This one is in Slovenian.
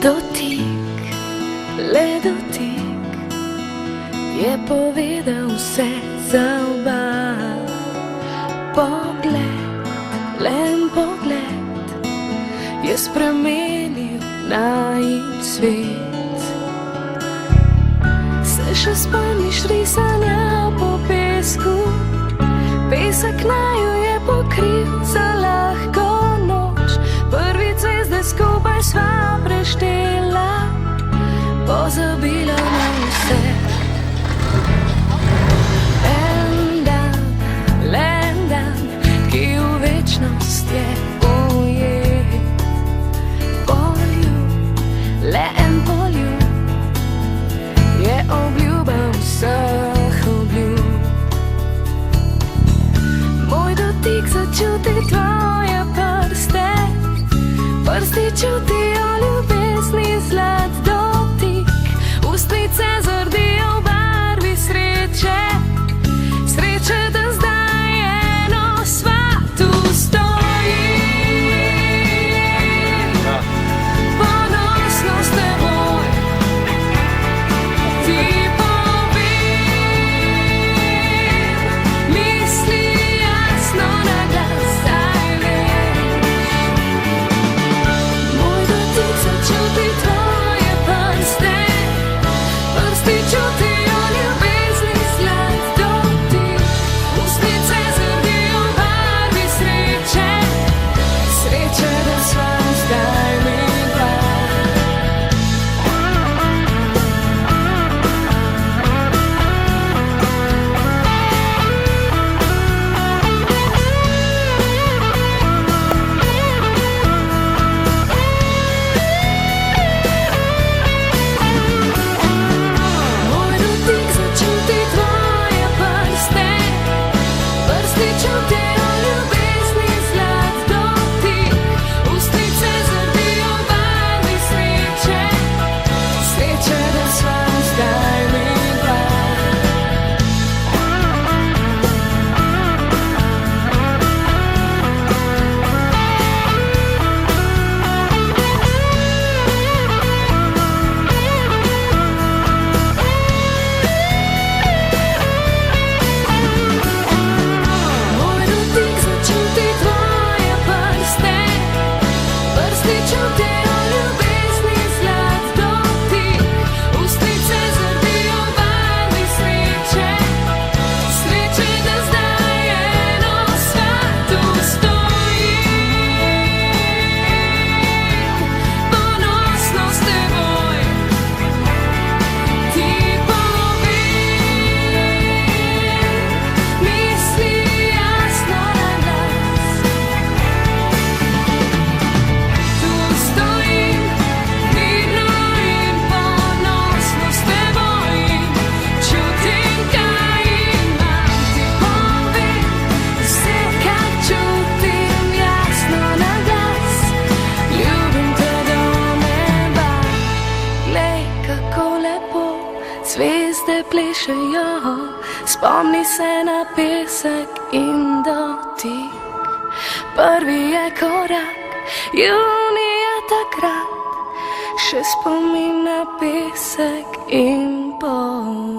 dotik, le dotik je povedal vse za oba. Pogled, len pogled je spremenil najin svet. Se še spomniš risanja po pesku? Pesek naju je pokril za lahko noč. Prvi zvezde skupaj sva preštela, pozabila na vse. En dan, ki v večnost je ujet. Poljub, le en poljub je obljuba vseh obljub. Moj dotik začuti tvoje prste, prsti čutijo ljubezni zlat dotik. Ustnice zardijo v barvi sreče, sreče, da zdaj eno sva tu stojim. Ponosno s teboj ti povem, misli jasno na glas, saj veš. Moj dotik začuti tvoje prste, prsti čutijo ljubezni zlat dotik. Ustnice zardijo v barvi sreče, sreče, da sva zdaj midva. Moj dotik začuti tvoje prste, prsti čutijo ljubezni zlat dotik. Ustnice zardijo v barvi sreče, sreče, da sva zdaj midva. Moj dotik začuti tvoje prste, prsti čutijo ljubezni zlat dotik. Ustnice zardijo v barvi sreče, sreče, da zdaj eno sva tu stojim. Ponosno s teboj ti povem, misli jasno na glas. Tu stojim, mirno in ponosno s teboj, čutim, kaj imam, ti povem vse, kar čutim jasno na glas. Ljubim te do neba, glej, kako lepo zvezde plešejo. Spomni se na pesek in dotik. Prvi je korak, junija takrat, še spomin na pesek in pot.